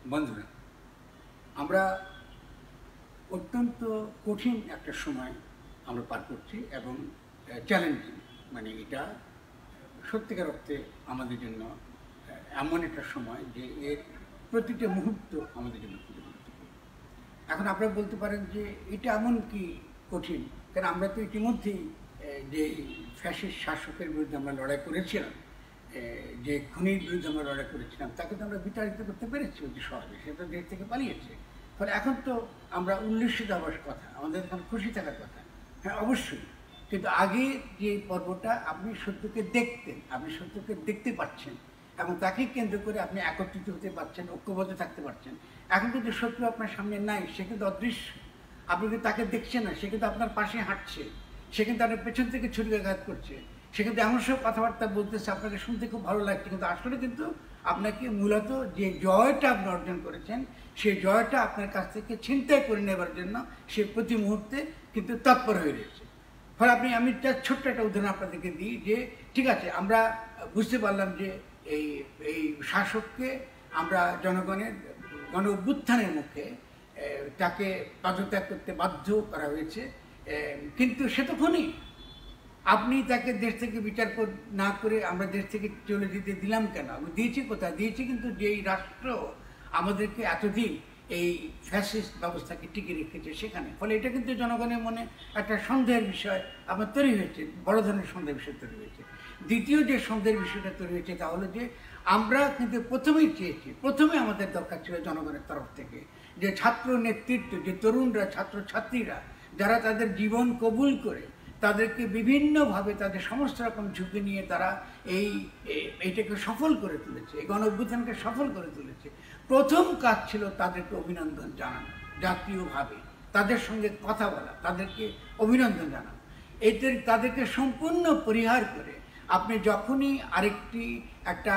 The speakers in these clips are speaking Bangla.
বন্ধুরা, আমরা অত্যন্ত কঠিন একটা সময় আমরা পার করছি এবং চ্যালেঞ্জিং, মানে এটা সত্যিকার অর্থে আমাদের জন্য এমন একটা সময় যে এর প্রতিটা মুহূর্ত আমাদের জন্য খুব গুরুত্বপূর্ণ। এখন আপনারা বলতে পারেন যে এটা এমন কি কঠিন, কারণ আমরা তো ইতিমধ্যেই যে ফ্যাসিস্ট শাসকের বিরুদ্ধে আমরা লড়াই করেছিলাম, যে খুনির বিরুদ্ধে আমরা লড়াই করেছিলাম, তাকে তো আমরা বিতাড়িত করতে পেরেছি অতি সহজে, সে তো দেশ থেকে পালিয়েছে। ফলে এখন তো আমরা উল্লসিত হওয়ার কথা, আমাদের এখন খুশি থাকার কথা। হ্যাঁ, অবশ্যই, কিন্তু আগে যে পর্বটা আপনি সত্যকে দেখতেন, আপনি সত্যকে দেখতে পাচ্ছেন এবং তাকে কেন্দ্র করে আপনি একত্রিত হতে পারছেন, ঐক্যবদ্ধ থাকতে পারছেন। এখন কিন্তু শত্রু আপনার সামনে নাই, সে কিন্তু অদৃশ্য, আপনি কিন্তু তাকে দেখছেন না, সে কিন্তু আপনার পাশে হাঁটছে, সে কিন্তু আপনার পেছন থেকে ছুরিকাঘাত করছে, সে কিন্তু এমন সব কথাবার্তা বলতেছে আপনাকে শুনতে খুব ভালো লাগছে, কিন্তু আসলে কিন্তু আপনাকে মূলত যে জয়টা আপনি অর্জন করেছেন সেই জয়টা আপনার কাছ থেকে ছিনতাই করে নেবার জন্য সে প্রতি মুহূর্তে কিন্তু তৎপর হয়ে রয়েছে। ফলে আমি ছোট্ট একটা উদাহরণ আপনাদেরকে দিই যে ঠিক আছে, আমরা বুঝতে পারলাম যে এই এই শাসককে আমরা জনগণের গণ অভ্যুত্থানের মুখে তাকে পদত্যাগ করতে বাধ্য করা হয়েছে, কিন্তু সে তো খুনি। আপনি তাকে দেশ থেকে বিচার না করে আমরা দেশ থেকে চলে যেতে দিলাম কেন? আমি দিয়েছি কোথায়? দিয়েছি কিন্তু যেই রাষ্ট্র আমাদেরকে এতদিন এই ফ্যাসিস্ট ব্যবস্থাকে টিকে রেখেছে সেখানে। ফলে এটা কিন্তু জনগণের মনে একটা সন্দেহের বিষয় আমার তৈরি হয়েছে, বড় ধরনের সন্দেহের বিষয় তৈরি হয়েছে। দ্বিতীয় যে সন্দেহের বিষয়টা তৈরি হয়েছে তা হলো যে আমরা কিন্তু প্রথমেই চেয়েছি, প্রথমে আমাদের দরকার ছিল জনগণের তরফ থেকে যে ছাত্র নেতৃত্ব, যে তরুণরা, ছাত্রছাত্রীরা যারা তাদের জীবন কবুল করে তাদেরকে বিভিন্নভাবে তাদের সমস্ত রকম ঝুঁকি নিয়ে তারা এইটাকে সফল করে তুলেছে, এই গণ অভ্যুত্থানকে সফল করে তুলেছে। প্রথম কাজ ছিল তাদেরকে অভিনন্দন জানানো, জাতীয়ভাবে তাদের সঙ্গে কথা বলা, তাদেরকে অভিনন্দন জানানো। তাদেরকে সম্পূর্ণ পরিহার করে আপনি যখনই আরেকটি একটা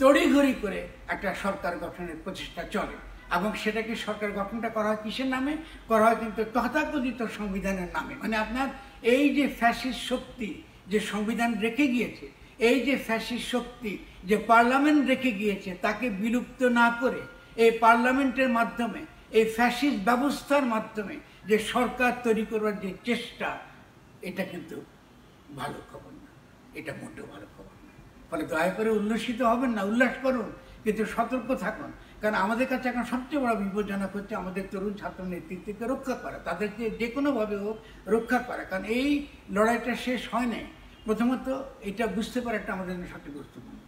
তড়িঘড়ি করে একটা সরকার গঠনের প্রচেষ্টা চলে এবং সেটাকে সরকার গঠনটা করা হয় কিসের নামে? করা হয় কিন্তু তথাকথিত সংবিধানের নামে। মানে আপনার এই যে ফ্যাসিস্ট শক্তি যে সংবিধান রেখে গিয়েছে, এই যে ফ্যাসিস্ট শক্তি যে পার্লামেন্ট রেখে গিয়েছে, তাকে বিলুপ্ত না করে এই পার্লামেন্টের মাধ্যমে, এই ফ্যাসিস্ট ব্যবস্থার মাধ্যমে যে সরকার তৈরি করবার যে চেষ্টা, এটা কিন্তু ভালো খবর না, এটা মোটেও ভালো খবর না। ফলে দয়া করে উল্লসিত হবেন না, উল্লাস করুন, কিন্তু সতর্ক থাকুন। কারণ আমাদের কাছে এখন সবচেয়ে বড় বিপজ্জনক হচ্ছে আমাদের তরুণ ছাত্র নেতৃত্বকে রক্ষা করা, তাদেরকে যে কোনোভাবে হোক রক্ষা করা। কারণ এই লড়াইটা শেষ হয় নাই। প্রথমত এটা বুঝতে পারাটা আমাদের জন্য সবচেয়ে গুরুত্বপূর্ণ।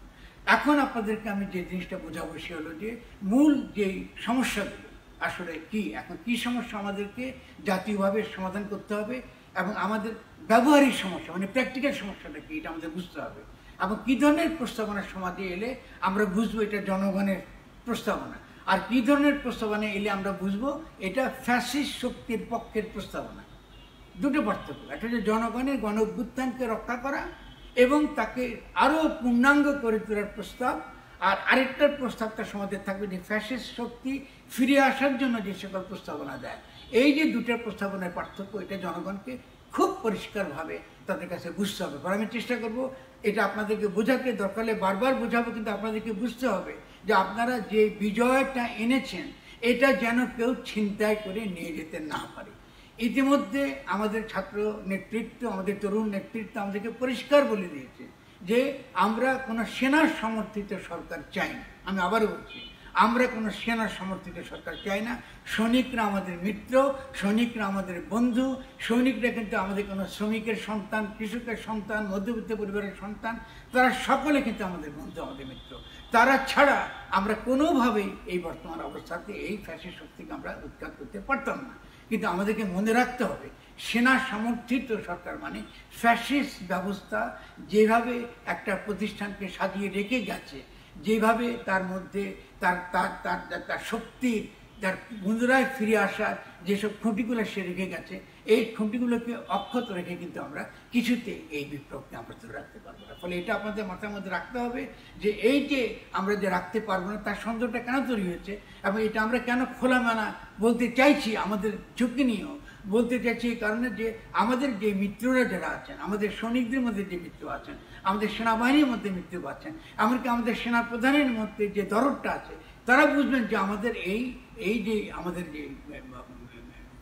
এখন আপনাদেরকে আমি যে জিনিসটা বোঝাবো সে হলো যে মূল যেই সমস্যাগুলো আসলে কি, এখন কি সমস্যা আমাদেরকে জাতীয়ভাবে সমাধান করতে হবে এবং আমাদের ব্যবহারিক সমস্যা মানে প্র্যাকটিক্যাল সমস্যাটা কি, এটা আমাদের বুঝতে হবে। এবং কী ধরনের প্রস্তাবনা সমাজে এলে আমরা বুঝবো এটা জনগণের প্রস্তাবনা, আর কী ধরনের প্রস্তাবনা এলে আমরা বুঝবো এটা ফ্যাসিস্ট শক্তির পক্ষের প্রস্তাবনা। দুটো পার্থক্য, একটা হচ্ছে জনগণের গণ অভ্যুত্থানকে রক্ষা করা এবং তাকে আরও পূর্ণাঙ্গ করে তোলার প্রস্তাব, আর আরেকটার প্রস্তাবটা সমাজে থাকবে যে ফ্যাসিস্ট শক্তি ফিরে আসার জন্য যে সকল প্রস্তাবনা দেয়। এই যে দুটো প্রস্তাবনার পার্থক্য, এটা জনগণকে খুব পরিষ্কারভাবে তাদের কাছে বুঝতে হবে। পরে আমি চেষ্টা করব এটা আপনাদেরকে বোঝাতে, দরকার হলে বারবার বোঝাবো, কিন্তু আপনাদেরকে বুঝতে হবে যে আপনারা যে বিজয়টা এনেছেন এটা যেন কেউ ছিনতাই করে নিয়ে যেতে না পারে। ইতিমধ্যে আমাদের ছাত্র নেতৃত্ব, আমাদের তরুণ নেতৃত্ব আমাদেরকে পরিষ্কার বলে দিয়েছে যে আমরা কোনো সেনা সমর্থিত সরকার চাই না। আমি আবারও বলছি, আমরা কোনো সেনা সমর্থিত সরকার চাই না। সৈনিকরা আমাদের মিত্র, সৈনিকরা আমাদের বন্ধু, সৈনিকরা কিন্তু আমাদের কোনো শ্রমিকের সন্তান, কৃষকের সন্তান, মধ্যবিত্ত পরিবারের সন্তান, তারা সকলে কিন্তু আমাদের বন্ধু, আমাদের মিত্র। তারা ছাড়া আমরা কোনোভাবেই এই বর্তমান অবস্থাতে এই ফ্যাসিস্ট শক্তিকে আমরা উৎখাত করতে পারতাম না। কিন্তু আমাদেরকে মনে রাখতে হবে সেনা সমর্থিত সরকার মানে ফ্যাসিস্ট ব্যবস্থা যেভাবে একটা প্রতিষ্ঠানকে সাজিয়ে রেখে গেছে, যেভাবে তার মধ্যে তার তার তার তার শক্তির, তার পুনরায় ফিরে আসার যেসব খুঁটিগুলো সে রেখে গেছে, এই খুঁটিগুলোকে অক্ষত রেখে কিন্তু আমরা কিছুতে এই বিপ্লবকে আমরা ধরে রাখতে পারবো না। ফলে এটা আপনাদের মাথার মধ্যে রাখতে হবে যে এই যে আমরা যে রাখতে পারবো না তার সন্দেহটা কেন তৈরি হচ্ছে এবং এটা আমরা কেন খোলামেলা বলতে চাইছি, আমাদের ঝুঁকি নিয়েও বলতে চাইছি এই কারণে যে আমাদের যে মিত্ররা যারা আছেন, আমাদের সৈনিকদের মধ্যে যে মিত্র আছেন, আমাদের সেনাবাহিনীর মধ্যে মিত্র আছেন, এমনকি আমাদের সেনা প্রধানের মধ্যে যে দরদটা আছে, তারা বুঝবেন যে আমাদের এই যে আমাদের যে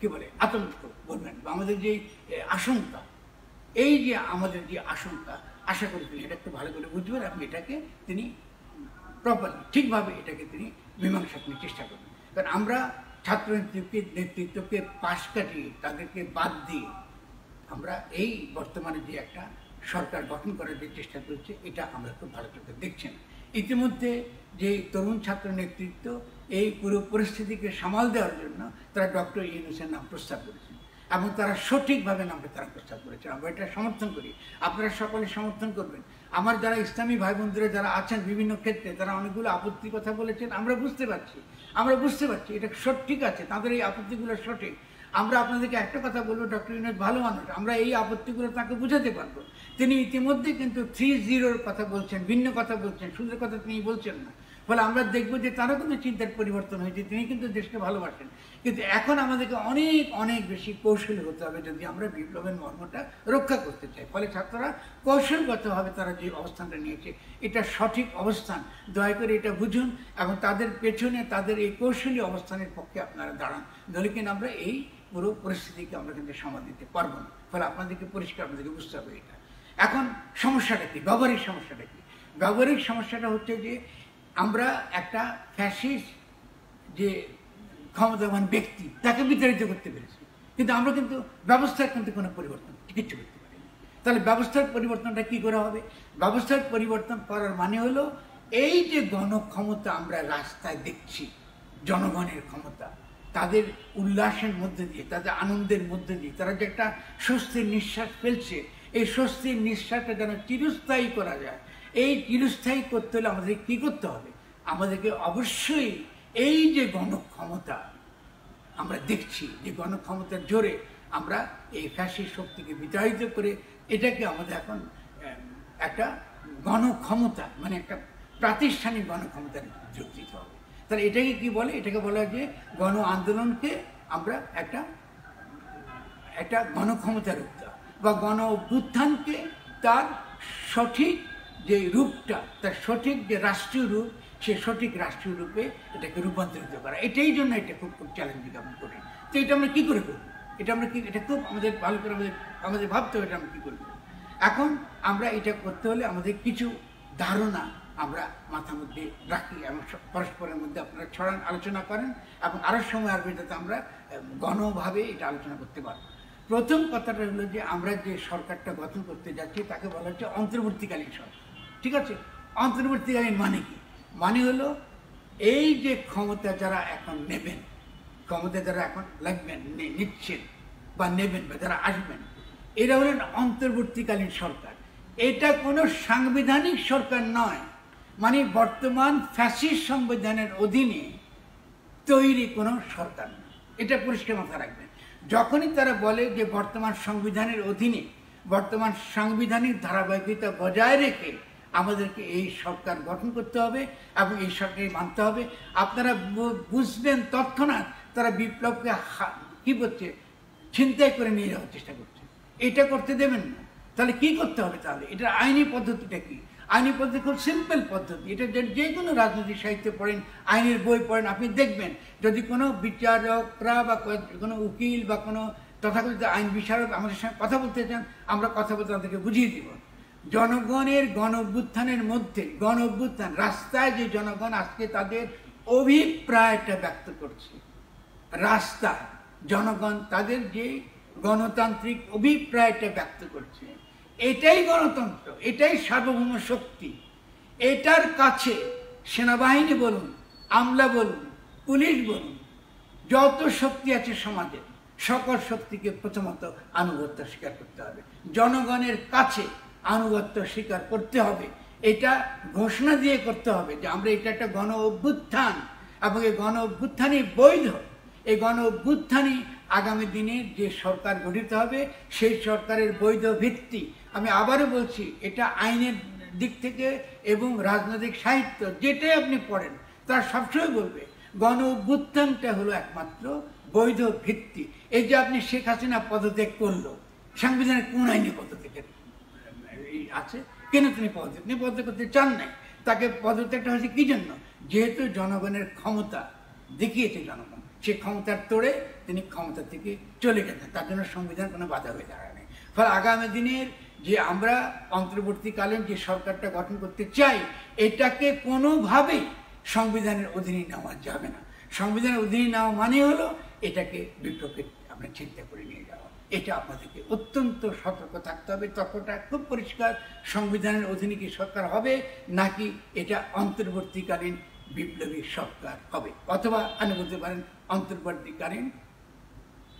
কি বলে আতঙ্ক বলবেন বা আমাদের যে আশঙ্কা, এই যে আমাদের যে আশঙ্কা, আশা করি তিনি এটা একটু ভালো করে বুঝবেন এবং এটাকে তিনি প্রপারলি ঠিকভাবে এটাকে তিনি মীমাংসা করার চেষ্টা করবেন। কারণ আমরা ছাত্র নেতৃত্বকে পাশ কাটিয়ে তাদেরকে বাদ দিয়ে আমরা এই বর্তমানে যে একটা সরকার গঠন করার যে চেষ্টা করছে, এটা আমরা খুব ভালো চোখে দেখছি না। ইতিমধ্যে যে তরুণ ছাত্র নেতৃত্ব এই পুরো পরিস্থিতিকে সামাল দেওয়ার জন্য তারা ডক্টর ইউনূসের নাম প্রস্তাব করেছেন এবং তারা সঠিকভাবে নামটা তারা প্রস্তাব করেছেন। আমরা এটা সমর্থন করি, আপনারা সকলে সমর্থন করবেন। আমার যারা ইসলামী ভাই বোনদের যারা আছেন বিভিন্ন ক্ষেত্রে তারা অনেকগুলো আপত্তির কথা বলেছেন, আমরা বুঝতে পারছি এটা সঠিক আছে, তাদের এই আপত্তিগুলো সঠিক। আমরা আপনাদেরকে একটা কথা বলবো, ডক্টর ইউনূস ভালো মানুষ, আমরা এই আপত্তিগুলো তাকে বুঝাতে পারবো। তিনি ইতিমধ্যে কিন্তু 3-0 কথা বলছেন, ভিন্ন কথা বলছেন, সুন্দর কথা তিনি বলছেন না। ফলে আমরা দেখবো যে তারও কিন্তু চিন্তার পরিবর্তন হয়েছে, তিনি কিন্তু দেশকে ভালোবাসেন। কিন্তু এখন আমাদেরকে অনেক অনেক বেশি কৌশলী হতে হবে যদি আমরা বিপ্লবের মর্মটা রক্ষা করতে চাই। ফলে ছাত্ররা কৌশলগতভাবে তারা যে অবস্থানটা নিয়েছে এটা সঠিক অবস্থান, দয়া করে এটা বুঝুন এবং তাদের পেছনে তাদের এই কৌশলী অবস্থানের পক্ষে আপনারা দাঁড়ান। নইলে কিন্তু আমরা এই পুরো পরিস্থিতিকে আমরা কিন্তু সামাল দিতে পারবো না। ফলে আপনাদেরকে পরিষ্কার আপনাদেরকে বুঝতে হবে এটা। এখন সমস্যাটা কি, ব্যবহারিক সমস্যাটা কি? ব্যবহারিক সমস্যাটা হচ্ছে যে আমরা একটা ফ্যাসিস্ট যে ক্ষমতাবান ব্যক্তি তাকে বিতাড়িত করতে পেরেছি, কিন্তু আমরা কিন্তু ব্যবস্থার কিন্তু কোনো পরিবর্তন কিচ্ছু করতে পারিনি। তাহলে ব্যবস্থার পরিবর্তনটা কি করে হবে? ব্যবস্থার পরিবর্তন করার মানে হলো এই যে গণক্ষমতা আমরা রাস্তায় দেখছি, জনগণের ক্ষমতা, তাদের উল্লাসের মধ্যে দিয়ে, তাদের আনন্দের মধ্যে দিয়ে তারা যে একটা স্বস্তির নিঃশ্বাস ফেলছে, এই স্বস্তির নিঃশ্বাসটা যেন চিরস্থায়ী করা যায়। এই চিরস্থায়ী করতে হলে আমাদের কি করতে হবে? আমাদেরকে অবশ্যই এই যে গণক্ষমতা আমরা দেখছি, যে গণক্ষমতার জোরে আমরা এই ফ্যাসিস্ট শক্তিকে বিতাড়িত করে এটাকে আমাদের এখন একটা গণক্ষমতা মানে একটা প্রাতিষ্ঠানিক গণক্ষমতার যোগ দিতে হবে। তাহলে এটাকে কি বলে? এটাকে বলা হয় যে গণ আন্দোলনকে আমরা একটা গণক্ষমতা রূপ দেওয়া বা গণ অভ্যুত্থানকে তার সঠিক যে রূপটা, তার সঠিক যে রাষ্ট্রীয় রূপ, সে সঠিক রাষ্ট্রীয় রূপে এটাকে রূপান্তরিত করা। এটাই জন্য এটা খুব খুব চ্যালেঞ্জিং আমরা করি। তো এটা আমরা কী করে করবো? এটা খুব আমাদের ভালো করে আমাদের ভাবতে হবে এটা আমরা কী করবো। এখন আমরা এটা করতে হলে আমাদের কিছু ধারণা আমরা মাথার মধ্যে রাখি এবং পরস্পরের মধ্যে আপনারা ছড়ান, আলোচনা করেন এবং আরও সময় আসবে যাতে আমরা গণভাবে এটা আলোচনা করতে পারবো। প্রথম কথাটা হলো যে আমরা যে সরকারটা গঠন করতে যাচ্ছি তাকে বলা হচ্ছে অন্তর্বর্তীকালীন সরকার। ঠিক আছে? অন্তর্বর্তীকালীন মানে কি? মানে হলো এই যে ক্ষমতা যারা এখন নেবেন, ক্ষমতা যারা এখন লাগবেন, নিচ্ছেন বা নেবেন বা যারা আসবেন, এরা হলেন অন্তর্বর্তীকালীন সরকার। এটা কোনো সাংবিধানিক সরকার নয়, মানে বর্তমান ফ্যাসিস্ট সংবিধানের অধীনে তৈরি কোনো সরকার নয়। এটা পরিষ্কার মাথায় রাখবেন। যখনই তারা বলে যে বর্তমান সংবিধানের অধীনে, বর্তমান সাংবিধানিক ধারাবাহিকতা বজায় রেখে আমাদেরকে এই সরকার গঠন করতে হবে এবং এই সরকারকে মানতে হবে, আপনারা বুঝবেন তৎক্ষণাৎ তারা বিপ্লবকে কী করছে, ছিনতাই করে নিয়ে যাওয়ার চেষ্টা করছে। এটা করতে দেবেন না। তাহলে কি করতে হবে? তাহলে এটার আইনি পদ্ধতিটা কি? আইনি পদ্ধতি খুব সিম্পল পদ্ধতি। এটা যে কোনো রাজনৈতিক সাহিত্য পড়েন, আইনের বই পড়েন, আপনি দেখবেন যদি কোনো বিচারকরা বা কোনো উকিল বা কোনো তথাকথিত আইন বিচারক আমাদের সঙ্গে কথা বলতে চান, আমরা কথা বলতে তাদেরকে বুঝিয়ে দিব। জনগণের গণ অভ্যুত্থানের মধ্যে, গণ অভ্যুত্থান রাস্তায় যে জনগণ আজকে তাদের অভিপ্রায়টা ব্যক্ত করছে, রাস্তায় জনগণ তাদের যে গণতান্ত্রিক অভিপ্রায়টা ব্যক্ত করছে, এটাই গণতন্ত্র, এটাই সার্বভৌম শক্তি। এটার কাছে সেনাবাহিনী বলুন, আমলা বলুন, পুলিশ বলুন, যত শক্তি আছে সমাজের সকল শক্তিকে প্রথমত আনুগত্য স্বীকার করতে হবে। জনগণের কাছে আনুগত্য স্বীকার করতে হবে। এটা ঘোষণা দিয়ে করতে হবে যে আমরা এটা একটা গণ অভ্যুত্থান এবং এই গণ অভ্যুত্থানই বৈধ। এই গণ অভ্যুত্থানই আগামী দিনে যে সরকার গঠিত হবে সেই সরকারের বৈধ ভিত্তি। আমি আবারও বলছি, এটা আইনের দিক থেকে এবং রাজনৈতিক সাহিত্য যেটাই আপনি পড়েন তারা সবসময় বলবে গণ অভ্যুত্থানটা হলো একমাত্র বৈধ ভিত্তি। এই যে আপনি শেখ হাসিনা পদত্যাগ করলো, সাংবিধানের কোন আইনে পদত্যাগ আছে? কেন তিনি পদত্যাগ করতে চান নাই? তাকে পদত্যাগটা হয়েছে কি জন্য? যেহেতু জনগণের ক্ষমতা দেখিয়েছে জনগণ, সে ক্ষমতার তোড়ে তিনি ক্ষমতা থেকে চলে গেছেন, তার জন্য সংবিধান কোনো বাধা হয়ে দাঁড়ায়। ফলে আগামী দিনের যে আমরা অন্তর্বর্তীকালীন যে সরকারটা গঠন করতে চাই, এটাকে কোনোভাবেই সংবিধানের অধীনে নেওয়া যাবে না। সংবিধানের অধীনে নেওয়া মানে হলো এটাকে বিপ্লবের আমরা চিন্তা করে নিয়ে যাওয়া। এটা আপনাদেরকে অত্যন্ত সতর্ক থাকতে হবে। তর্কটা খুব পরিষ্কার, সংবিধানের অধীনে কি সরকার হবে, নাকি এটা অন্তর্বর্তীকালীন বিপ্লবী সরকার হবে, অথবা আপনি বলতে পারেন অন্তর্বর্তীকালীন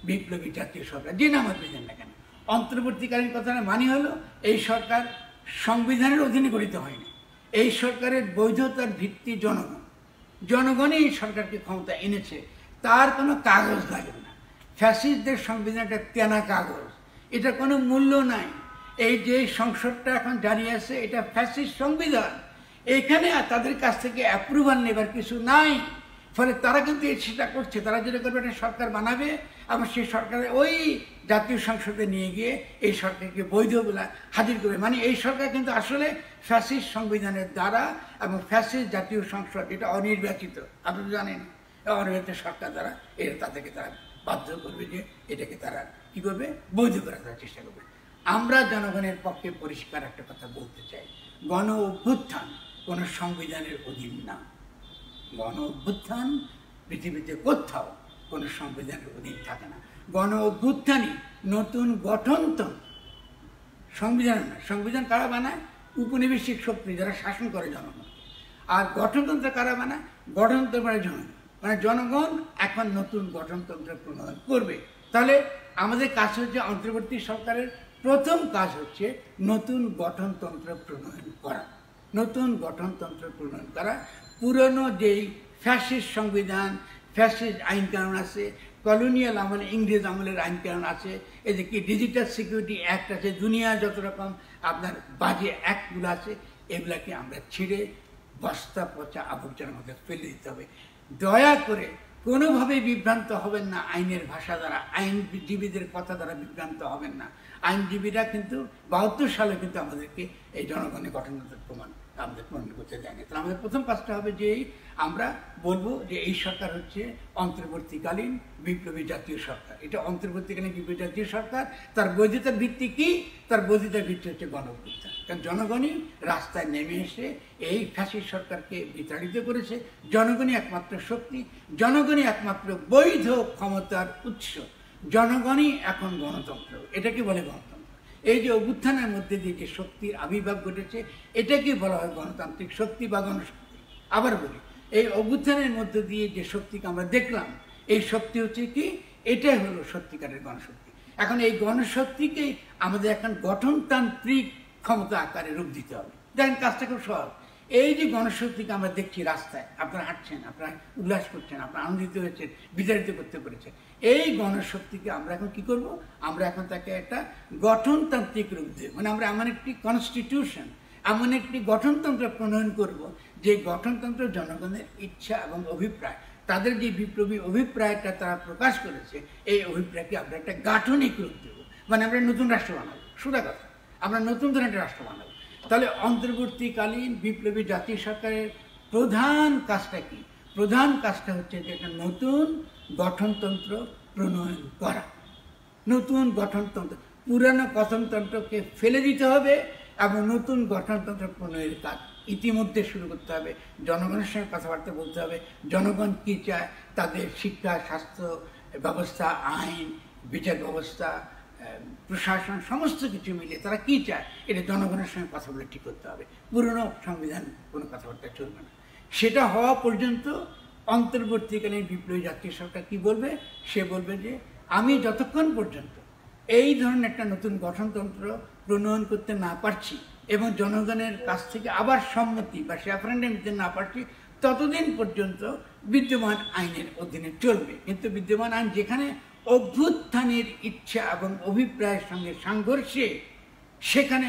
বিপ্লবী জাতীয় সরকার, যে নাম আপনি দেন না কেন। অন্তর্বর্তীকালীন কথাটা মানে হলো এই সরকার সংবিধানের অধীনে গঠিত হয়নি। এই সরকারের বৈধতার ভিত্তি জনগণ, জনগণই এই সরকারকে ক্ষমতা এনেছে, তার কোনো কাগজ লাগবে না। ফ্যাসিস্টদের সংবিধানটা তেনা কাগজ, এটা কোনো মূল্য নাই। এই যে সংসদটা এখন জারি আছে, এটা ফ্যাসিস্ট সংবিধান, এখানে তাদের কাছ থেকে অ্যাপ্রুভাল নেবার কিছু নাই। ফলে তারা কিন্তু সেটা করছে, তারা যেটা করবে একটা সরকার বানাবে এবং সেই সরকারের ওই জাতীয় সংসদে নিয়ে গিয়ে এই সরকারকে বৈধ বলে হাজির করবে। মানে এই সরকার কিন্তু আসলে ফ্যাসিস্ট সংবিধানের দ্বারা এবং ফ্যাসিস্ট জাতীয় সংসদ, এটা অনির্বাচিত, আপনি জানেন, অনির্বাচিত সরকার দ্বারা এটা তাদেরকে তারা বাধ্য করবে যে এটাকে তারা কি করবে, বৈধ করার চেষ্টা করবে। আমরা জনগণের পক্ষে পরিষ্কার একটা কথা বলতে চাই, গণ অভ্যুত্থান কোনো সংবিধানের অধীন না। গণ অভ্যুত্থান পৃথিবীতে কোথাও কোনো সংবিধানের অধীন থাকে না। গণ অভ্যুত্থানই নতুন গঠনতন্ত্র, সংবিধান না। সংবিধান কারা বানায়? উপনিবেশিক শক্তি যারা শাসন করে জনগণ। আর গঠনতন্ত্র কারা বানায়? গঠনতন্ত্র মানে জনগণ। মানে জনগণ এখন নতুন গঠনতন্ত্র প্রণয়ন করবে। তাহলে আমাদের কাজ হচ্ছে, অন্তর্বর্তী সরকারের প্রথম কাজ হচ্ছে নতুন গঠনতন্ত্র প্রণয়ন করা। নতুন গঠনতন্ত্র প্রণয়ন করা। পুরনো যেই ফ্যাসিস্ট সংবিধান, ফ্যাসিস্ট আইন কানুন আছে, কলোনিয়াল আমলে ইংরেজ আমলের আইন কানুন আছে, এদিকে ডিজিটাল সিকিউরিটি অ্যাক্ট আছে, দুনিয়া যত রকম আপনার বাজে অ্যাক্টগুলো আছে, এগুলাকে আমরা ছিঁড়ে বস্তা পচা আবর্জনার মধ্যে ফেলে দিতে হবে। দয়া করে কোনোভাবেই বিভ্রান্ত হবেন না আইনের ভাষা দ্বারা, আইনজীবীদের কথা দ্বারা বিভ্রান্ত হবেন না। আইনজীবীরা কিন্তু 72 সালে কিন্তু আমাদেরকে এই জনগণের গঠনতন্ত্র আমাদের প্রমাণ করতে দেয়নি। তাহলে আমাদের প্রথম কাজটা হবে যে আমরা বলবো যে এই সরকার হচ্ছে অন্তর্বর্তীকালীন বিপ্লবী জাতীয় সরকার। এটা অন্তর্বর্তীকালীন বিপ্লবী জাতীয় সরকার। তার বৈধতার ভিত্তি কি? তার বৈধতার ভিত্তি হচ্ছে গণ অভ্যুত্থান। কারণ জনগণই রাস্তায় নেমে এসে এই ফ্যাসিস্ট সরকারকে বিতাড়িত করেছে। জনগণই একমাত্র শক্তি, জনগণই একমাত্র বৈধ ক্ষমতার উৎস, জনগণই এখন গণতন্ত্র। এটাকে বলে গণতন্ত্র। এই যে অভ্যুত্থানের মধ্যে দিয়ে যে শক্তির আবির্ভাব ঘটেছে, এটাকে বলা হয় গণতান্ত্রিক শক্তি বা গণশক্তি। আবার বলি, এই অভ্যুত্থানের মধ্যে দিয়ে যে শক্তিকে আমরা দেখলাম, এই শক্তি হচ্ছে কি? এটাই হলো সত্যিকারের গণশক্তি। এখন এই গণশক্তিকে আমাদের এখন গঠনতান্ত্রিক ক্ষমতা আকারে রূপ দিতে হবে। দেখেন, কাজটা খুব সহজ। এই যে গণশক্তিকে আমরা দেখছি রাস্তায়, আপনারা হাঁটছেন, আপনারা উল্লাস করছেন, আপনারা আনন্দিত হয়েছেন, বিতাড়িত করতে পেরেছেন, এই গণশক্তিকে আমরা এখন কি করব? আমরা এখন তাকে একটা গঠনতান্ত্রিক রূপ দেব। মানে আমরা এমন একটি কনস্টিটিউশন, এমন একটি গঠনতন্ত্র প্রণয়ন করব, যে গঠনতন্ত্র জনগণের ইচ্ছা এবং অভিপ্রায়, তাদের যে বিপ্লবী অভিপ্রায়টা তারা প্রকাশ করেছে, এই অভিপ্রায়কে আমরা একটা গাঠনিক রূপ দেব। মানে আমরা নতুন রাষ্ট্র বানাবো, সোজা কথা, আমরা নতুন ধরনের একটা রাষ্ট্র বানাবো। তাহলে অন্তর্বর্তীকালীন বিপ্লবী জাতীয় সরকারের প্রধান কাজটা কি? প্রধান কাজটা হচ্ছে যে একটা নতুন গঠনতন্ত্র প্রণয়ন করা। নতুন গঠনতন্ত্র, পুরানো গঠনতন্ত্রকে ফেলে দিতে হবে এবং নতুন গঠনতন্ত্র প্রণয়নের কাজ ইতিমধ্যে শুরু করতে হবে। জনগণের সঙ্গে কথাবার্তা বলতে হবে। জনগণ কী চায়, তাদের শিক্ষা, স্বাস্থ্য ব্যবস্থা, আইন, বিচার ব্যবস্থা, প্রশাসন, সমস্ত কিছু মিলে তারা কী চায়, এটা জনগণের সঙ্গে কথা বলে ঠিক করতে হবে। পুরনো সংবিধান কোনো কথাবার্তা চলবে না। সেটা হওয়া পর্যন্ত অন্তর্বর্তীকালীন বিপ্লবী জাতীয় সরকার কি বলবে? সে বলবে যে আমি যতক্ষণ পর্যন্ত এই ধরনের একটা নতুন গঠনতন্ত্র প্রণয়ন করতে না পারছি এবং জনগণের কাছ থেকে আবার সম্মতি বা রেফারেন্ডাম দিতে না পারছি, ততদিন পর্যন্ত বিদ্যমান আইনের অধীনে চলবে। কিন্তু বিদ্যমান আইন যেখানে অভ্যুত্থানের ইচ্ছা এবং অভিপ্রায়ের সঙ্গে সংঘর্ষে, সেখানে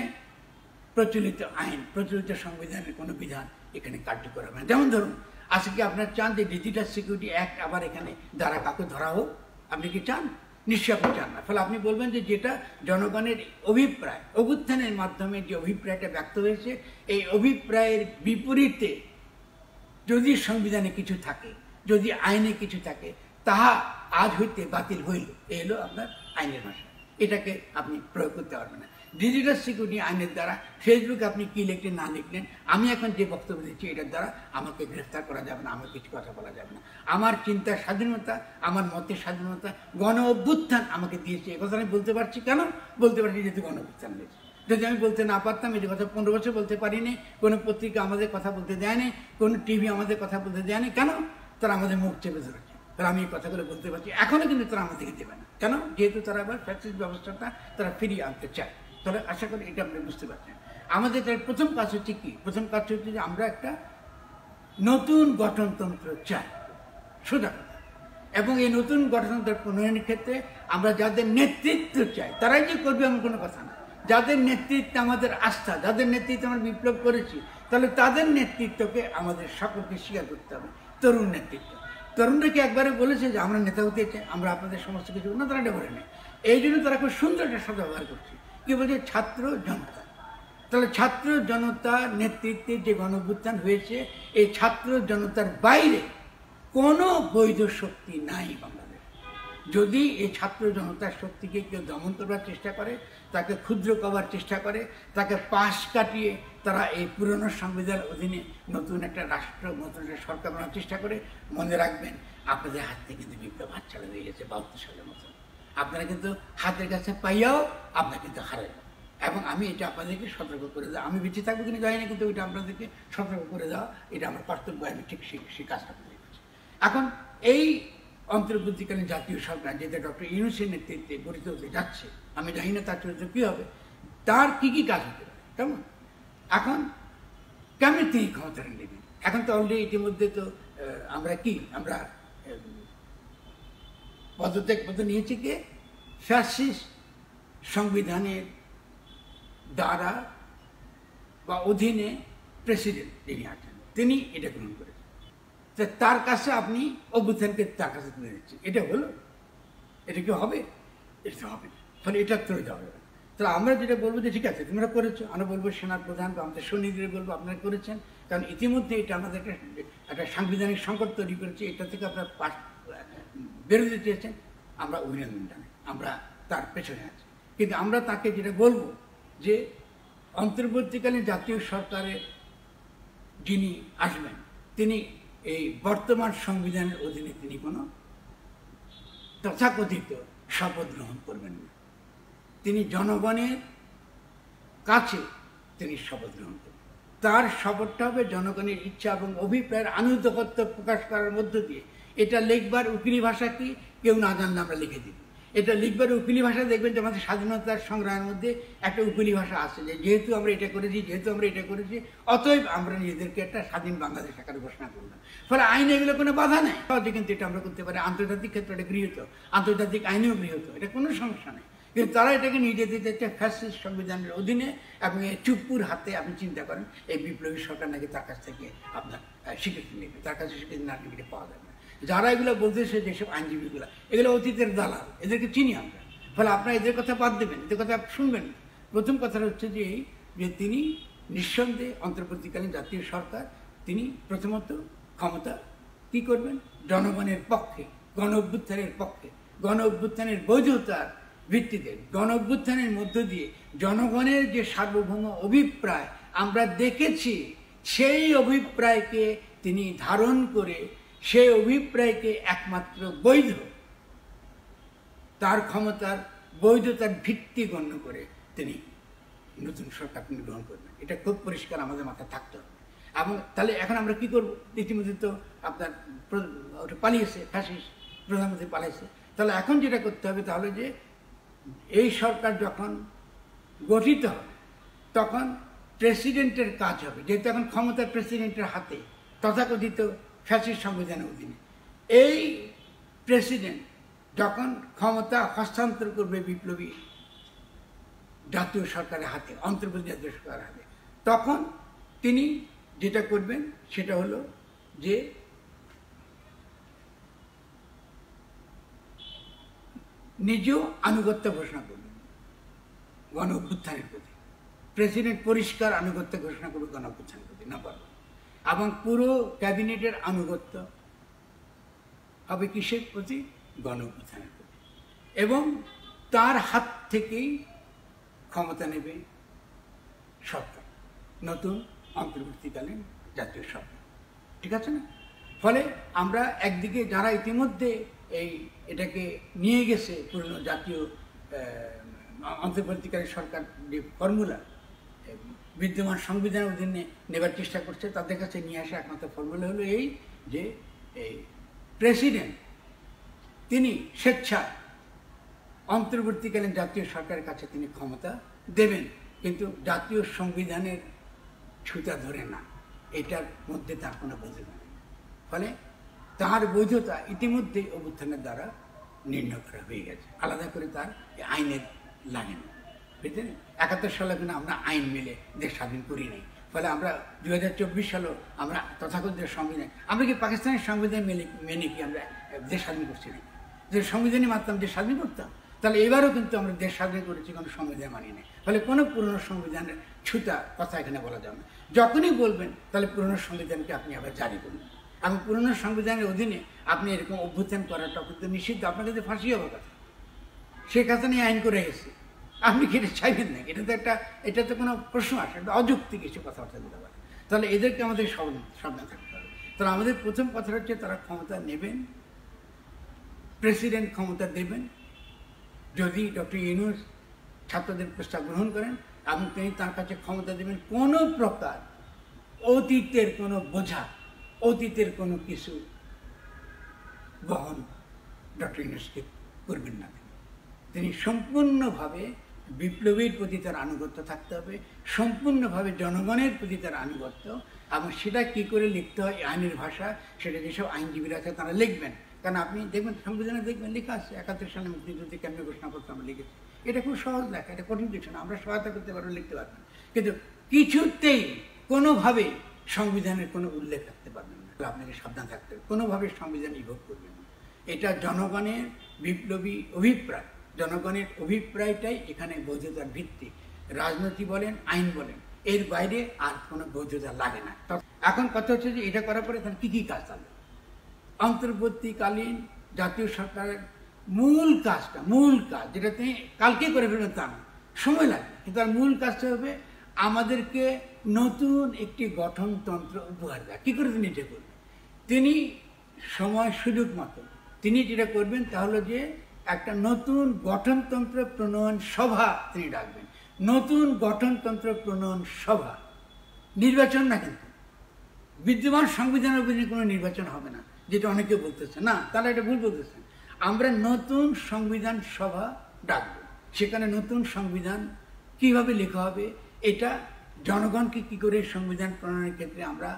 প্রচলিত আইন, প্রচলিত সংবিধানের কোনো বিধান এখানে কার্যকর হবে না। যেমন ধরুন, আজকে আপনার চান যে ডিজিটাল সিকিউরিটি অ্যাক্ট আবার এখানে দ্বারা কাউকে ধরা হোক? আপনি কি চান? নিশ্চয়ই আপনি চান না। ফলে আপনি বলবেন যে যেটা জনগণের অভিপ্রায়, অভ্যুত্থানের মাধ্যমে যে অভিপ্রায়টা ব্যক্ত হয়েছে, এই অভিপ্রায়ের বিপরীতে যদি সংবিধানে কিছু থাকে, যদি আইনে কিছু থাকে, তাহা আজ হইতে বাতিল হইল। এই হলো আপনার আইনের ভাষা। এটাকে আপনি প্রয়োগ করতে পারবেন না। ডিজিটাল সিকিউরিটি আইনের দ্বারা ফেসবুকে আপনি কি লিখলেন না লিখলেন, আমি এখন যে বক্তব্য দিচ্ছি এটার দ্বারা আমাকে গ্রেফতার করা যাবে না, আমার কিছু কথা বলা যাবে না। আমার চিন্তার স্বাধীনতা, আমার মতের স্বাধীনতা গণ অভ্যুত্থান আমাকে দিয়েছে। এ কথা আমি বলতে পারছি কেন? বলতে পারছি যেহেতু গণ অভ্যুত্থান হয়েছে। যদি আমি বলতে না পারতাম, এই কথা 15 বছর বলতে পারিনি, কোনো পত্রিকা আমাদের কথা বলতে দেয়নি, কোনো টিভি আমাদের কথা বলতে দেয়নি। কেন? তারা আমাদের মুখ চেপে ধরেছে। তারা আমি এই কথাগুলো বলতে পারছি, এখনও কিন্তু তারা আমাদেরকে দেবে না। কেন? যেহেতু তারা আবার ফ্যাসিস্ট ব্যবস্থাটা তারা ফিরিয়ে আনতে চায়। তাহলে আশা করি এটা আপনি বুঝতে পারছেন। আমাদের তার প্রথম কাজ হচ্ছে কি? প্রথম কাজ হচ্ছে যে আমরা একটা নতুন গঠনতন্ত্র চাই, সোজা কথা। এবং এই নতুন গঠনতন্ত্রের প্রণয়নের ক্ষেত্রে আমরা যাদের নেতৃত্ব চাই, তারাই যে করবে এমন কোনো কথা না। যাদের নেতৃত্বে আমাদের আস্থা, যাদের নেতৃত্বে আমরা বিপ্লব করেছি, তাহলে তাদের নেতৃত্বকে আমাদের সকলকে স্বীকার করতে হবে। তরুণ নেতৃত্ব, তরুণরা কি একবারে বলেছে যে আমরা নেতা হতে চাই, আমরা আপনাদের সমস্ত কিছু না, তারা এটা বলে নেই। এই জন্য তারা খুব সুন্দর একটা শব্দ ব্যবহার করছে, কি বলছে? ছাত্র জনতা। তাহলে ছাত্র জনতার নেতৃত্বে যে গণঅভ্যুত্থান হয়েছে, এই ছাত্র জনতার বাইরে কোনো বৈধ শক্তি নাই বাংলাদেশ। যদি এই ছাত্র জনতার শক্তিকে কেউ দমন করবার চেষ্টা করে, তাকে ক্ষুদ্র করবার চেষ্টা করে, তাকে পাশ কাটিয়ে তারা এই পুরনো সংবিধানের অধীনে নতুন একটা রাষ্ট্র, নতুন একটা সরকার বানানোর চেষ্টা করে, মনে রাখবেন আপনাদের হাত থেকে কিন্তু বিপ্লব হাতছাড়া হয়ে গেছে 72 সালের মতো। আপনারা কিন্তু হাতের কাছে পাইয়াও আপনারা কিন্তু হারেন। এবং আমি এটা আপনাদেরকে সতর্ক করে দেওয়া, আমি বেঁচে থাকবো কিনা জানি না, কিন্তু ওইটা আপনাদেরকে সতর্ক করে দেওয়া এটা আমার কর্তব্য। আমি ঠিক সেই কাজটা করে করছি। এখন এই অন্তর্বর্তীকালীন জাতীয় সরকার, যেটা ডক্টর ইউনূসের নেতৃত্বে গঠিত হতে যাচ্ছে, আমি জানি না তার চরিত্র কী হবে, তার কী কী কাজ হতে পারে, কেমন? এখন কেমন তিনি ক্ষমতাটা নেবেন? এখন তো অলরেডি ইতিমধ্যে তো আমরা পদত্যাগ নিয়েছি কে? ফ্যাসিস্ট সংবিধানের দ্বারা বা অধীনে প্রেসিডেন্ট যিনি আছেন, তিনি এটা গ্রহণ করেছেন। তার কাছে আপনি অভ্যুত্থানকে তার কাছে তুলে দিচ্ছেন। এটা হলো? এটা কি হবে? এটা হবে না। ফলে এটা তুলে দেওয়া হবে না। তাহলে আমরা যেটা বলবো যে ঠিক আছে তোমরা করেছো, আমরা বলবো সেনার প্রধান বা আমাদের সৈনিকদের বলবো আপনারা করেছেন, কারণ ইতিমধ্যে এটা আমাদের একটা সাংবিধানিক সংকট তৈরি করেছে। এটা থেকে আপনার বেরোতে চেয়েছেন, আমরা অভিনন্দন জানাই, আমরা তার পেছনে আছি। কিন্তু আমরা তাকে যেটা বলবো যে অন্তর্বর্তীকালীন জাতীয় সরকারের যিনি আসবেন, তিনি এই বর্তমান সংবিধানের অধীনে তিনি কোনো তথাকথিত শপথ গ্রহণ করবেন না। তিনি জনগণের কাছে তিনি শপথ গ্রহণ করবেন। তার শপথটা হবে জনগণের ইচ্ছা এবং অভিপ্রায়ের আনুগত্য প্রকাশ করার মধ্য দিয়ে। এটা লিখবার উকিলি ভাষা কি কেউ না জানলে আমরা লিখে দিই। এটা লিখবার উকিলি ভাষা দেখবেন যে আমাদের স্বাধীনতার সংগ্রামের মধ্যে একটা উকিলি ভাষা আছে, যে যেহেতু আমরা এটা করেছি অতএব আমরা নিজেদেরকে একটা স্বাধীন বাংলাদেশ আকারে ঘোষণা করলাম। ফলে আইনে এগুলো কোনো বাধা নেই, কিন্তু এটা আমরা করতে পারি। আন্তর্জাতিক ক্ষেত্রে এটা গৃহীত, আন্তর্জাতিক আইনেও গৃহীত, এটা কোনো সমস্যা নেই। কিন্তু তারা এটাকে নিয়ে যেতে চাইছে ফ্যাসিস্ট সংবিধানের অধীনে। এবং এই চুপ্পুর হাতে আপনি চিন্তা করেন এই বিপ্লবী সরকার নাকি তার কাছ থেকে আপনার স্বীকৃতি নেবে, তার কাছে স্বীকৃতি না নিলে পাওয়া যাবে না। যারা এগুলো বলতেছে, যেসব আইনজীবীগুলো, এগুলো অতীতের দালাল, এদেরকে চিনি আমরা। ফলে আপনারা এদের কথা বাদ দেবেন, এদের কথা শুনবেন। প্রথম কথাটা হচ্ছে যে তিনি নিঃসন্দেহে অন্তর্বর্তীকালীন জাতীয় সরকার, তিনি প্রথমত ক্ষমতা কী করবেন? জনগণের পক্ষে, গণ অভ্যুত্থানের পক্ষে, গণ অভ্যুত্থানের বৈধতার ভিত্তিতে, গণ অভ্যুত্থানের মধ্য দিয়ে জনগণের যে সার্বভৌম অভিপ্রায় আমরা দেখেছি, সেই অভিপ্রায়কে তিনি ধারণ করে সেই অভিপ্রায়কে একমাত্র বৈধ, তার ক্ষমতার বৈধতার ভিত্তি গণ্য করে তিনি নতুন সরকার তিনি গ্রহণ করবেন। এটা খুব পরিষ্কার আমাদের মাথায় থাকতে হবে। এবং তাহলে এখন আমরা কি করব? ইতিমধ্যে তো আপনার পালিয়েছে, ফ্যাসিস্ট প্রধানমন্ত্রী পালিয়েছে। তাহলে এখন যেটা করতে হবে তাহলে যে এই সরকার যখন গঠিত হবে তখন প্রেসিডেন্টের কাজ হবে, যেহেতু এখন ক্ষমতা প্রেসিডেন্টের হাতে তথাকথিত ফ্যাসিস্ট সংবিধানের অধীনে, এই প্রেসিডেন্ট যখন ক্ষমতা হস্তান্তর করবে বিপ্লবী জাতীয় সরকারের হাতে, অন্তর্বর্তী জাতীয় সরকারের হাতে, তখন তিনি যেটা করবেন সেটা হলো যে নিজেও আনুগত্য ঘোষণা করবেন গণ অভ্যুত্থানের প্রতি। প্রেসিডেন্ট পরিষ্কার আনুগত্য ঘোষণা করবে গণ অভ্যুত্থানের প্রতি, না পারবেন। এবং পুরো ক্যাবিনেটের আনুগত্য হবে কিসের প্রতি? গণ অভ্যুত্থানের প্রতি। এবং তার হাত থেকেই ক্ষমতা নেবে সরকার, নতুন অন্তর্বর্তীকালীন জাতীয় সরকার। ঠিক আছে না? ফলে আমরা একদিকে যারা ইতিমধ্যে এটাকে নিয়ে গেছে পুরনো জাতীয় অন্তর্বর্তীকালীন সরকার যে ফর্মুলা বিদ্যমান সংবিধানের অধীনে নেবার চেষ্টা করছে, তাদের কাছে নিয়ে আসা একমাত্র ফর্মুলা হলো এই যে এই প্রেসিডেন্ট তিনি স্বেচ্ছা অন্তর্বর্তীকালীন জাতীয় সরকারের কাছে তিনি ক্ষমতা দেবেন, কিন্তু জাতীয় সংবিধানের ছুতা ধরে না। এটার মধ্যে তার কোনো বৈধতা নেই। ফলে তার বৈধতা ইতিমধ্যেই অভ্যুত্থানের দ্বারা নির্ণয় করা হয়ে গেছে, আলাদা করে তার আইনের লাগে না। বুঝলেন? 71 সালে কিন্তু আমরা আইন মেলে দেশ স্বাধীন করি নাই। ফলে আমরা 2024 সালেও আমরা তথাকথিত সংবিধান, আমরা কি পাকিস্তানের সংবিধান মেনে কি আমরা দেশ স্বাধীন করছি না? যে সংবিধানই মানতাম দেশ স্বাধীন করতাম, তাহলে এবারও কিন্তু আমরা দেশ স্বাধীন করেছি, কোনো সংবিধান মানি নাই। ফলে কোনো পুরনো সংবিধানের ছুতা কথা এখানে বলা যাবে না। যখনই বলবেন তাহলে পুরনো সংবিধানকে আপনি আবার জারি করুন, এবং পুরনো সংবিধানের অধীনে আপনি এরকম অভ্যুত্থান করাটা কিন্তু নিষিদ্ধ, আপনার কাছে ফাঁসি হওয়ার কথা। শেখ হাসিনা আইন করে গেছে, আপনি কি এটা চাইবেন না? এটা তো কোনো প্রশ্ন আসে, এটা অযৌক্তিক কিছু কথাবার্তা দিতে পারে। তাহলে এদেরকে আমাদের সাবধান থাকতে হবে। তাহলে আমাদের প্রথম কথা হচ্ছে তারা ক্ষমতা নেবেন, প্রেসিডেন্ট ক্ষমতা দেবেন যদি ডক্টর ইউনূস ছাত্রদের প্রস্তাব গ্রহণ করেন, এবং তিনি তার কাছে ক্ষমতা দেবেন কোনো প্রকার অতীতের কোনো বোঝা, অতীতের কোনো কিছু বহন ডক্টর ইউনূসকে করবেন না। তিনি সম্পূর্ণভাবে বিপ্লবীর প্রতি তার আনুগত্য থাকতে হবে, সম্পূর্ণভাবে জনগণের প্রতি তার আনুগত্য, এবং সেটা কী করে লিখতে হয় আইনের ভাষা, সেটা যেসব আইনজীবীরা আছে তারা লিখবেন। কারণ আপনি দেখবেন সংবিধানে দেখবেন লেখা আছে 71 সালে মুক্তিযুদ্ধে কেন্দ্রীয় ঘোষণাপত্র আমরা লিখেছি। এটা খুব সহজ লেখা, এটা কঠিন কিছু না, আমরা সহায়তা করতে পারবো, লিখতে পারবেন। কিন্তু কিছুতেই কোনোভাবেই সংবিধানের কোনো উল্লেখ রাখতে পারবেন না। আপনাকে সাবধান থাকতে হবে, কোনোভাবে সংবিধান ইভোক করবেন না। এটা জনগণের বিপ্লবী অভিপ্রায়, জনগণের অভিপ্রায়টাই এখানে বৈধতার ভিত্তি। রাজনীতি বলেন, আইন বলেন, এর বাইরে আর কোনো বৈধতা লাগে না। এখন কথা হচ্ছে যে এটা করার পরে তার কী কী কাজ থাকবে? অন্তর্বর্তীকালীন জাতীয় সরকারের মূল কাজ, যেটা তিনি কালকে করে ফেলবেন তা না, সময় লাগবে, কিন্তু তার মূল কাজটা হবে আমাদেরকে নতুন একটি গঠনতন্ত্র উপহার দেয়। কী করে তিনি এটা করবেন? তিনি সময় সুযোগ মতো তিনি যেটা করবেন তা হলো যে একটা নতুন গঠনতন্ত্র প্রণয়ন সভা তিনি ডাকবেন। নতুন গঠনতন্ত্র প্রণয়ন সভা, নির্বাচন না, কিন্তু বিদ্যমান সংবিধানের অধীনে কোনো নির্বাচন হবে না, যেটা অনেকে বলতেছে। না, তাহলে এটা ভুল বলতেছেন। আমরা নতুন সংবিধান সভা ডাকব, সেখানে নতুন সংবিধান কিভাবে লেখা হবে, এটা জনগণকে কি করে সংবিধান প্রণয়নের ক্ষেত্রে আমরা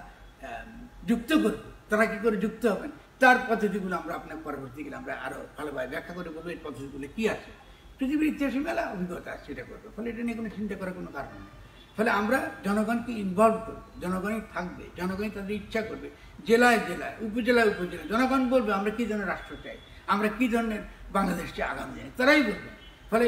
যুক্ত করব, তারা কি করে যুক্ত হবেন, তার পদ্ধতিগুলো আমরা আপনার পরবর্তীকালে আমরা আরও ভালোভাবে ব্যাখ্যা করে বলবো এই পদ্ধতিগুলো কী আছে। পৃথিবীর ইতিহাসে মেলা অভিজ্ঞতা আছে, সেটা করবো। ফলে এটা নিয়ে কোনো চিন্তা করার কোনো কারণ নেই। ফলে আমরা জনগণকে ইনভলভ করবো, জনগণই থাকবে, জনগণই তাদের ইচ্ছা করবে, জেলায় জেলায়, উপজেলায় উপজেলায় জনগণ বলবে আমরা কী ধরনের রাষ্ট্র চাই, আমরা কী ধরনের বাংলাদেশ চাই আগামী দিনে, তারাই বলবে। ফলে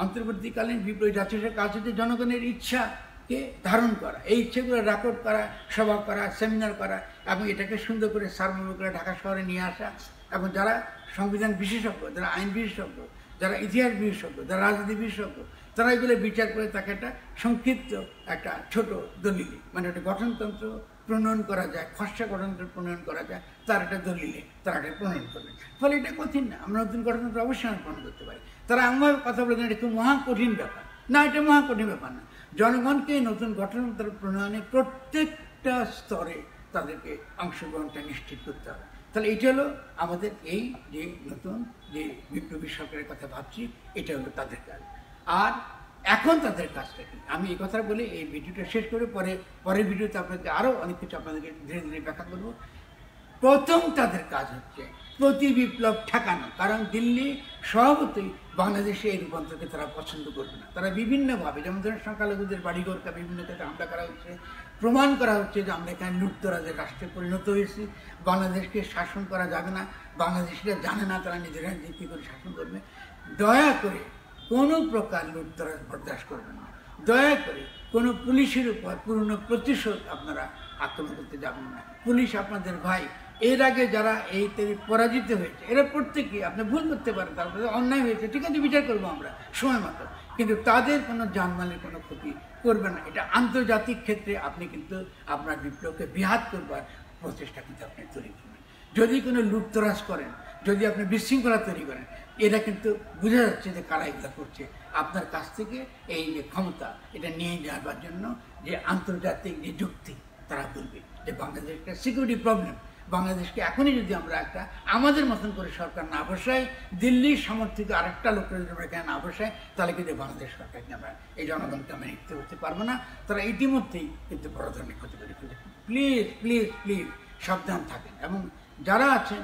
অন্তর্বর্তীকালীন বিপ্লবী জাতীয় কাজ হচ্ছে জনগণের ইচ্ছাকে ধারণ করা, এই ইচ্ছাগুলো রেকর্ড করা, সভা করা, সেমিনার করা, এবং এটাকে সুন্দর করে সার্বভৌম করে ঢাকা শহরে নিয়ে আসা। এবং যারা সংবিধান বিশেষজ্ঞ, যারা আইন বিশেষজ্ঞ, যারা ইতিহাস বিশেষজ্ঞ, যারা রাজনীতি বিশেষজ্ঞ, তারা এগুলো বিচার করে তাকে একটা সংক্ষিপ্ত একটা ছোট দলিলে, মানে একটা গঠনতন্ত্র প্রণয়ন করা যায়, খসড়া গঠনতন্ত্র প্রণয়ন করা যায়, তার একটা দলিলে তারা এটা প্রণয়ন করবে। ফলে এটা কঠিন না, আমরা নতুন গঠনতন্ত্র অবশ্যই আমরা প্রণয়ন করতে পারি। তারা আমার কথা বলে এটা খুব মহা কঠিন ব্যাপার না, এটা মহা কঠিন ব্যাপার না। জনগণকে নতুন গঠনতন্ত্র প্রণয়নে প্রত্যেকটা স্তরে তাদেরকে অংশগ্রহণটা নিশ্চিত করতে হবে। তাহলে এটা হলো আমাদের এই যে নতুন যে বিপ্লবী সরকারের কথা ভাবছি, এটা হলো তাদের কাজ। আর এখন তাদের কাজটা কি, আমি এই কথা বলে এই ভিডিওটা শেষ করে পরের ভিডিওতে আপনাকে আরও অনেক কিছু আপনাদেরকে ধীরে ধীরে ব্যাখ্যা করবো। প্রথম তাদের কাজ হচ্ছে প্রতি বিপ্লব ঠেকানো, কারণ দিল্লি স্বভাবতই বাংলাদেশে এই রূপান্তরকে তারা পছন্দ করবে না। তারা বিভিন্নভাবে, যেমন ধরেন সংখ্যালঘুদের বাড়িঘরকে বিভিন্ন ক্ষেত্রে হামলা করা হচ্ছে, প্রমাণ করা হচ্ছে যে আমরা এখানে লুটতরাজের রাষ্ট্রে পরিণত হয়েছি, বাংলাদেশকে শাসন করা যাবে না, বাংলাদেশিরা জানে না তারা নিজেরা কী করে শাসন করবে। দয়া করে কোনো প্রকার লুটতরাজ বরদাস্ত করবেন না, দয়া করে কোনো পুলিশের উপর পুরনো প্রতিশোধ আপনারা আক্রমণ করতে যাবেন না। পুলিশ আপনাদের ভাই। এর আগে যারা এই পরাজিত হয়েছে এরা প্রত্যেকে আপনি ভুল করতে পারেন, তারপরে অন্যায় হয়েছে, ঠিক আছে, বিচার করবো আমরা সময় মতো, কিন্তু তাদের কোনো জানমালের কোনো ক্ষতি করবে না। এটা আন্তর্জাতিক ক্ষেত্রে আপনি কিন্তু আপনার বিপ্লবকে বিহাত করবার প্রচেষ্টা কিন্তু আপনি তৈরি করবেন। যদি কোনো লুটতরাজ করেন, যদি আপনি বিশৃঙ্খলা তৈরি করেন, এটা কিন্তু বোঝা যাচ্ছে যে কারা এগুলো করছে। আপনার কাছ থেকে এই যে ক্ষমতা এটা নিয়ে যাওয়ার জন্য যে আন্তর্জাতিক যে যুক্তি তারা বলবে যে বাংলাদেশ একটা সিকিউরিটি প্রবলেম, বাংলাদেশকে এখনই যদি আমরা একটা আমাদের মতন করে সরকার না বসাই, দিল্লির সমর্থিত আরেকটা লোকের যদি আমরা এখানে না বসাই, তাহলে কিন্তু বাংলাদেশ সরকারকে আমরা এই জনগণকে আমরা নিতে করতে পারবো না। তারা ইতিমধ্যেই কিন্তু বড় ধরনের ক্ষতি করে ফেলেছে। প্লিজ প্লিজ প্লিজ সাবধান থাকেন, এবং যারা আছেন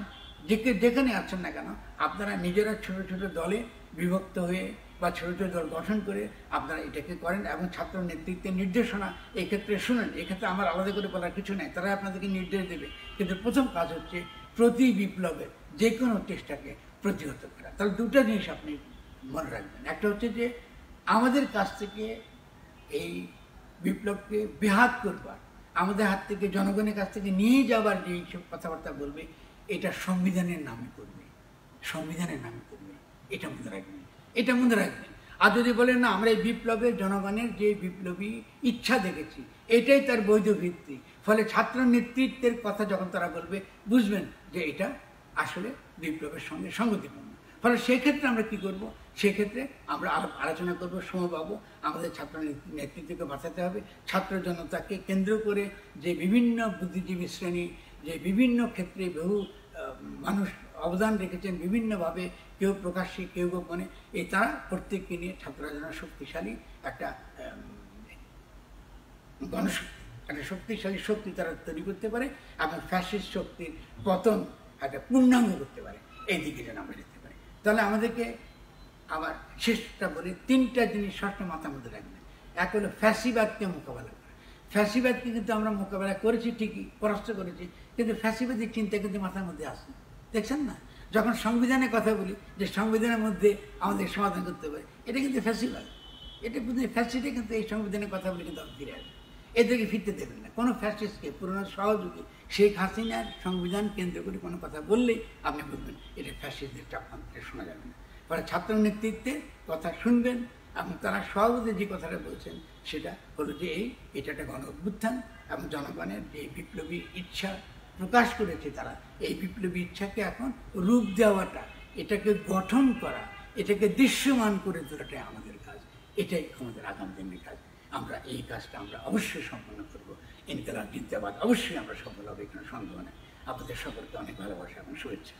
যেখানে আছেন না কেন, আপনারা নিজেরা ছোট ছোট দলে বিভক্ত হয়ে বা ছোট ছোট দল গঠন করে আপনারা এটাকে করেন, এবং ছাত্র নেতৃত্বের নির্দেশনা এই ক্ষেত্রে শুনেন। এক্ষেত্রে আমার আলাদা করে বলার কিছু নেই, তারা আপনাদেরকে নির্দেশ দেবে। কিন্তু প্রথম কাজ হচ্ছে প্রতি বিপ্লবের যে কোনো চেষ্টাকে প্রতিহত করা। তাহলে দুটো জিনিস আপনি মনে রাখবেন। একটা হচ্ছে যে আমাদের কাছ থেকে এই বিপ্লবকে বেহাত করবার, আমাদের হাত থেকে জনগণের কাছ থেকে নিয়ে যাবার যে সব কথাবার্তা বলবে, এটা সংবিধানের নামে করবে, সংবিধানের নামে করবে। এটা মনে রাখবেন, এটা মনে রাখবেন। আর যদি বলেন না আমরা এই বিপ্লবের জনগণের যে বিপ্লবী ইচ্ছা দেখেছি এটাই তার বৈধ ভিত্তি, ফলে ছাত্র নেতৃত্বের কথা যখন তারা বলবে বুঝবেন যে এটা আসলে বিপ্লবের সঙ্গে সঙ্গতিপূর্ণ। ফলে সেক্ষেত্রে আমরা কি করব, সেক্ষেত্রে আমরা আলোচনা করব, সময় পাবো, আমাদের ছাত্র নেতৃত্বকে বাঁচাতে হবে। ছাত্র জনতাকে কেন্দ্র করে যে বিভিন্ন বুদ্ধিজীবী শ্রেণী, যে বিভিন্ন ক্ষেত্রে বহু মানুষ অবদান রেখেছেন বিভিন্নভাবে, কেউ প্রকাশ্যে কেউ গোপনে, এই তারা প্রত্যেককে নিয়ে ছাত্ররা যেন শক্তিশালী একটা গণশক্তি, একটা শক্তিশালী শক্তি তারা তৈরি করতে পারে, এবং ফ্যাসিস্ট শক্তির পতন একটা পূর্ণাঙ্গ করতে পারে, এই দিকে যেন আমরা যেতে পারি। তাহলে আমাদেরকে আবার শেষটা বলে তিনটা জিনিস সবসময় মাথার মধ্যে রাখবেন। এক হলো ফ্যাসিবাদকে মোকাবেলা করা। ফ্যাসিবাদকে কিন্তু আমরা মোকাবেলা করেছি ঠিকই, পরাস্ত করেছি, কিন্তু ফ্যাসিবাদের চিন্তা কিন্তু মাথার মধ্যে আসে, দেখছেন না? যখন সংবিধানের কথা বলি যে সংবিধানের মধ্যে আমাদের সমাধান করতে পারে, এটা কিন্তু ফ্যাসিবাদ। এটা কিন্তু ফ্যাসিটে কিন্তু এই সংবিধানের কথা বলে কিন্তু ফিরে আসে, এদেরকে ফিরতে দেবেন না। কোনো ফ্যাসিস্টকে, পুরনো সহযোগী শেখ হাসিনার সংবিধান কেন্দ্র করে কোনো কথা বললেই আপনি বলবেন এটা ফ্যাসিস্টদের চাপান্তরে শোনা যাবে না। ফলে ছাত্র নেতৃত্বের কথা শুনবেন, এবং তারা সহজে যে কথাটা বলছেন সেটা হলো যে এটা একটা গণ অভ্যুত্থান, এবং জনগণের যে বিপ্লবী ইচ্ছা প্রকাশ করেছে তারা, এই বিপ্লবী ইচ্ছাকে এখন রূপ দেওয়াটা, এটাকে গঠন করা, এটাকে দৃশ্যমান করে তোলাটাই আমাদের কাজ, এটাই আমাদের আগামী দিনের কাজ। আমরা এই কাজটা আমরা অবশ্যই সম্পন্ন করবো। ইনকিলাব জিন্দাবাদ, অবশ্যই আমরা সফল হবে, এখানে সন্দেহ নেই। আপনাদের সকলকে অনেক ভালোবাসা এবং শুভেচ্ছা।